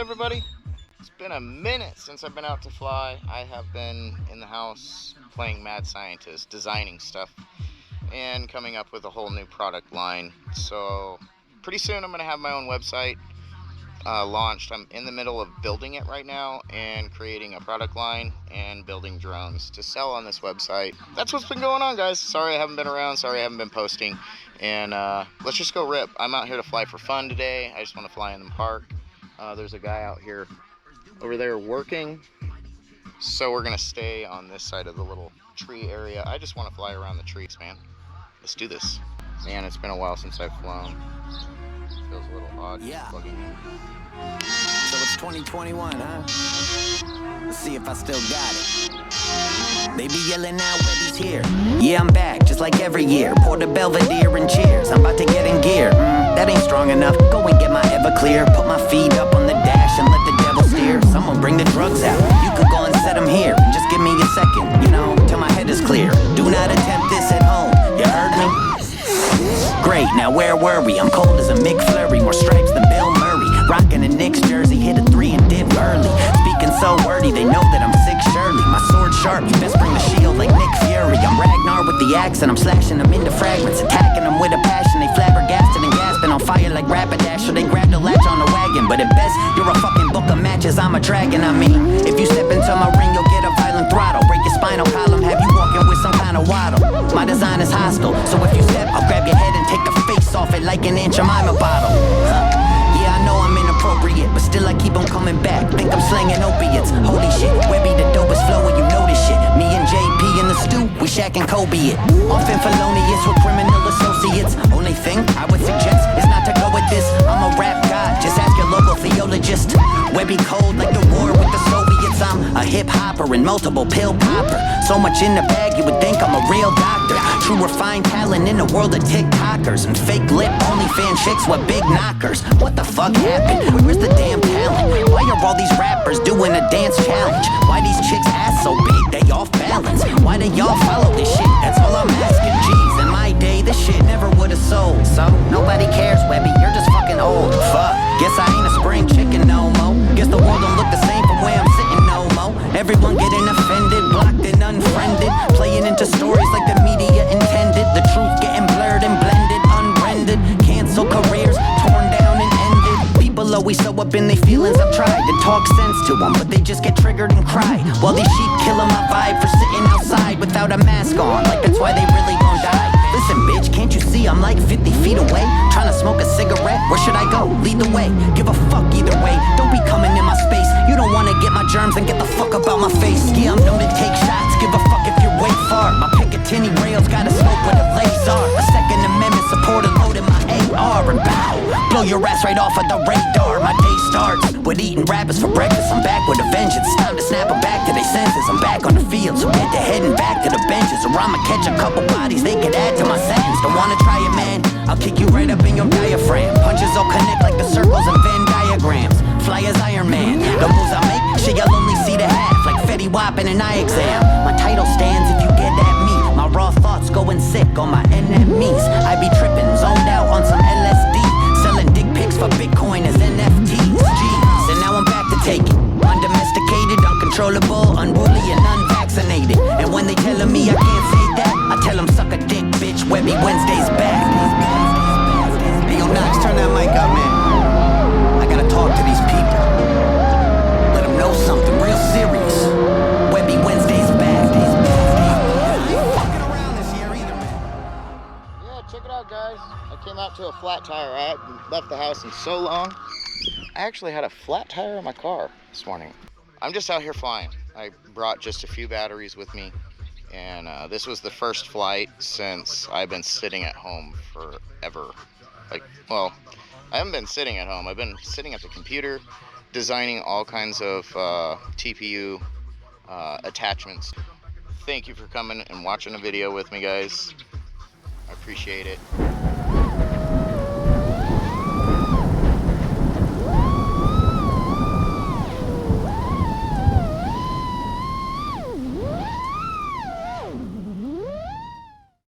everybody? It's been a minute since I've been out to fly. I have been in the house playing mad scientist, designing stuff, and coming up with a whole new product line. So pretty soon I'm going to have my own website launched. I'm in the middle of building it right now and creating a product line and building drones to sell on this website. That's what's been going on, guys. Sorry I haven't been around. Sorry I haven't been posting. And let's just go rip. I'm out here to fly for fun today. I just want to fly in the park. There's a guy out here over there working, so we're gonna stay on this side of the little tree area. I just want to fly around the trees, man. Let's do this. Man, it's been a while since I've flown. Feels a little odd. Yeah. Plugging in. So it's 2021, huh? Let's see if I still got it. They be yelling out, Webby's here. Yeah, I'm back, just like every year. Pour the Belvedere and cheers. I'm about to get in gear. That ain't strong enough. Go and get my Everclear. Put my feet up on the dash and let the devil steer. Someone bring the drugs out. You could go and set them here. Just give me a second, till my head is clear. Do not attempt this at home. You heard me? Great, now where were we? I'm cold as a McFlurry, more stripes than Bill Murray. Rockin' a Knicks jersey, hit a 3 and dip early. Speaking so wordy, they know that I'm sick surely. My sword sharp, you best bring the shield like Nick Fury. I'm Ragnar with the axe and I'm slashing them into fragments. Attacking them with a passion, they flabbergasted and gasping. On fire like Rapidash, or they grab the latch on the wagon. But at best, you're a fucking book of matches, I'm a dragon. I mean, if you step into my ring, you'll get a violent throttle. Break your spinal column, have you walking with some kind of waddle. My design is hostile, so if you step, I'll grab your head and take the face off it like an Aunt Jemima bottle. Yeah, I know I'm inappropriate, but still I keep on coming back. Think I'm slanging opiates. Holy shit, Webby the dopest flow when you know this shit. Me and JP in the stew, we Shaq and Kobe it. Often felonious with criminal associates. Only thing I would suggest is not to go with this. I'm a rap god, just ask your local theologist. Webby cold like the war with the Soviets. I'm a hip hopper and multiple pill popper. So much in the bag you would think I'm a real doctor. True refined talent in a world of TikTokers and fake lip OnlyFans chicks with big knockers. What the fuck happened? Where's the damn talent? Why are all these rappers doing a dance challenge? Why these chicks ass so big they off balance? Why do y'all follow this shit? That's all I'm asking. Jeez, in my day this shit never would've sold. So nobody cares, Webby, you're just fucking old. Fuck, guess I ain't a spring chicken no mo. Guess the world don't look the same from where I'm sitting no mo. Everyone getting offended, blocked and unfriended, playing into stories like the media intended. The truth getting blurred and blended, unrendered. Cancel careers, torn down and ended. People always so up in their feelings. I've tried to talk sense to them, but they just get triggered and cry. While these sheep killing my vibe for sitting outside without a mask on, like that's why they really gon' die. Listen, bitch, can't you see I'm like 50 feet away? Trying to smoke a cigarette, where should I go? Lead the way, give a fuck either way. Don't be coming in my space, you don't wanna get my germs and get the fuck up out my face. Yeah, I'm known to take shots, give a fuck if you're way far. My Picatinny rails got a smoke with a laser. A Second Amendment supporter loading my AR and bow. Blow your ass right off of the radar. My day starts with eating rappers for breakfast. I'm back with a vengeance, it's time to snap them back to their senses. I'm back on the field, so get the heading back to the benches. Or I'ma catch a couple bodies, they could add to my sentence. Don't wanna try it, man? I'll kick you right up in your diaphragm. Punches all connect like the circles and Venn diagrams. Fly as Iron Man, the moves I make, shit y'all only see the half. Like Fetty Wap in an eye exam. My title stands if you get at me. My raw thoughts going sick on my enemies. I be tripping, zoned out on some LSD. Selling dick pics for Bitcoin as NFTs. Jeez, and now I'm back to take it. Undomesticated, uncontrollable, unruly and unvaccinated. And when they telling me I can't say that, I tell them suck a dick, bitch. Webby Wednesday's back. Hey yo, Knox, turn that mic up, man. I gotta talk to these people. Let them know something real serious. Webby Wednesday's back. Fucking around this year either, man. Yeah, check it out, guys. I came out to a flat tire. I hadn't left the house in so long. I actually had a flat tire in my car this morning. I'm just out here flying. I brought just a few batteries with me, and this was the first flight since I've been sitting at home forever. Well, I haven't been sitting at home. I've been sitting at the computer, designing all kinds of TPU attachments. Thank you for coming and watching a video with me, guys. I appreciate it.